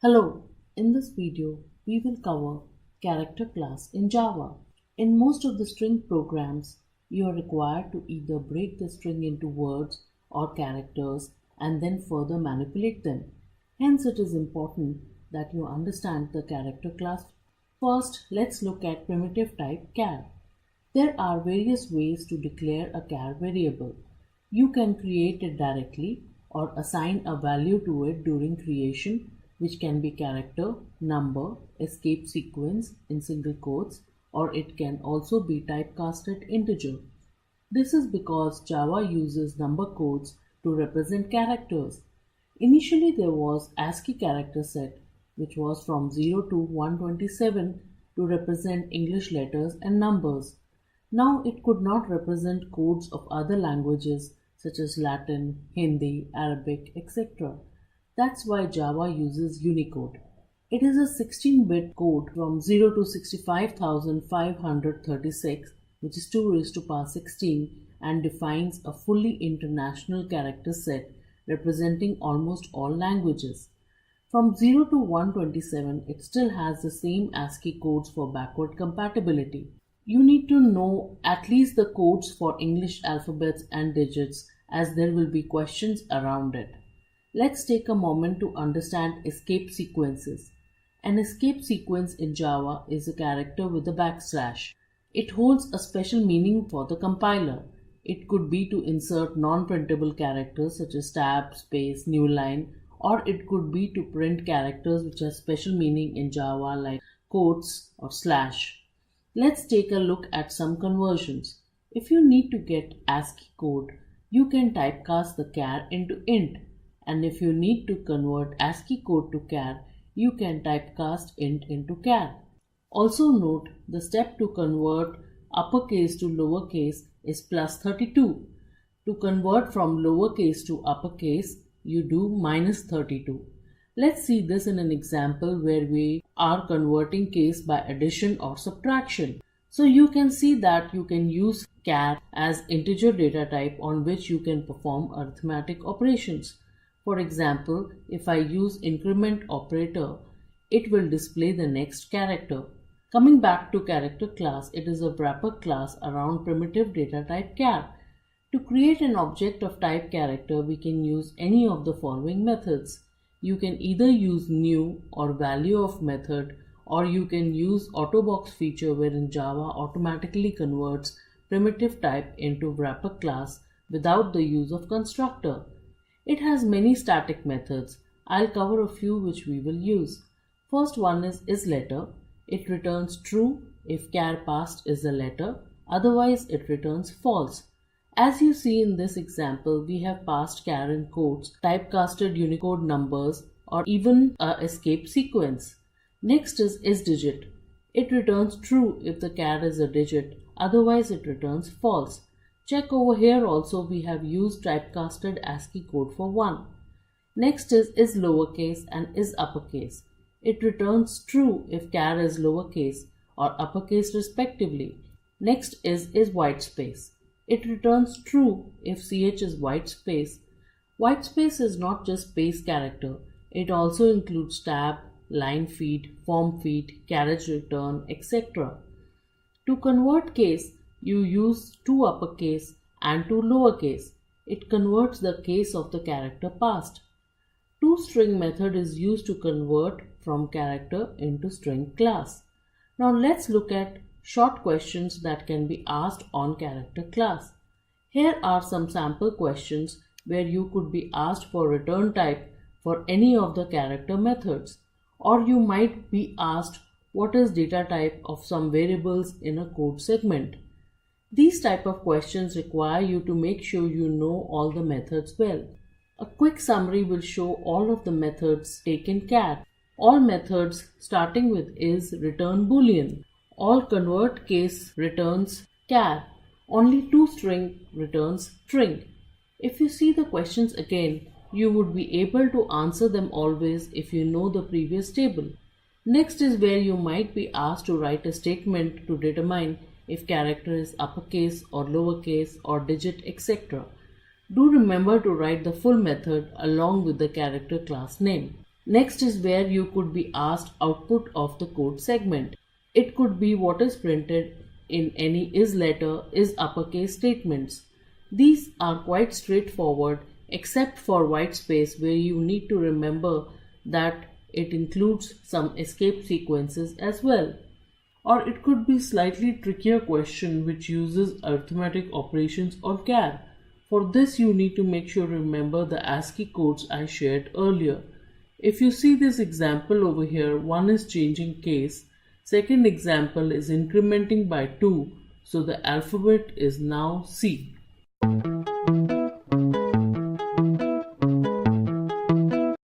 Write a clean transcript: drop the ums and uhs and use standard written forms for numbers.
Hello, in this video we will cover character class in Java. In most of the string programs, you are required to either break the string into words or characters and then further manipulate them. Hence it is important that you understand the character class. First, let's look at primitive type char. There are various ways to declare a char variable. You can create it directly or assign a value to it during creation, which can be character, number, escape sequence in single quotes, or it can also be typecasted integer. This is because Java uses number codes to represent characters. Initially there was ASCII character set, which was from 0 to 127 to represent English letters and numbers. Now it could not represent codes of other languages such as Latin, Hindi, Arabic, etc. That's why Java uses Unicode. It is a 16-bit code from 0 to 65,536, which is 2 raised to power 16, and defines a fully international character set representing almost all languages. From 0 to 127, it still has the same ASCII codes for backward compatibility. You need to know at least the codes for English alphabets and digits, as there will be questions around it. Let's take a moment to understand escape sequences. An escape sequence in Java is a character with a backslash. It holds a special meaning for the compiler. It could be to insert non-printable characters such as tab, space, new line, or it could be to print characters which have special meaning in Java like quotes or slash. Let's take a look at some conversions. If you need to get ASCII code, you can typecast the char into int. And if you need to convert ASCII code to char, you can typecast int into char. Also note, the step to convert uppercase to lowercase is plus 32. To convert from lowercase to uppercase, you do minus 32. Let's see this in an example where we are converting case by addition or subtraction. So you can see that you can use char as integer data type on which you can perform arithmetic operations. For example, if I use increment operator, it will display the next character. Coming back to character class, it is a wrapper class around primitive data type char. To create an object of type character, we can use any of the following methods. You can either use new or value of method, or you can use autobox feature wherein Java automatically converts primitive type into wrapper class without the use of constructor. It has many static methods. I'll cover a few which we will use. First one is isLetter. It returns true if char passed is a letter, otherwise it returns false. As you see in this example, we have passed char in quotes, typecasted Unicode numbers, or even a escape sequence. Next is isDigit. It returns true if the char is a digit, otherwise it returns false. Check over here also, we have used typecasted ASCII code for 1. Next is isLowerCase and isUpperCase. It returns true if char is lowercase or uppercase respectively. Next is isWhiteSpace. It returns true if ch is whitespace. Whitespace is not just space character. It also includes tab, line feed, form feed, carriage return, etc. To convert case, you use toUpperCase and toLowerCase. It converts the case of the character passed. toString method is used to convert from character into string class. Now let's look at short questions that can be asked on character class. Here are some sample questions where you could be asked for return type for any of the character methods, or you might be asked what is data type of some variables in a code segment. These type of questions require you to make sure you know all the methods well. A quick summary will show all of the methods taken char. All methods starting with is return boolean. All convert case returns char. Only toString returns string. If you see the questions again, you would be able to answer them always if you know the previous table. Next is where you might be asked to write a statement to determine if character is uppercase or lowercase or digit, etc. Do remember to write the full method along with the character class name. Next is where you could be asked output of the code segment. It could be what is printed in any is letter, is uppercase statements. These are quite straightforward except for white space where you need to remember that it includes some escape sequences as well. Or it could be slightly trickier question which uses arithmetic operations or char. For this you need to make sure to remember the ASCII codes I shared earlier. If you see this example over here, one is changing case, second example is incrementing by 2, so the alphabet is now C.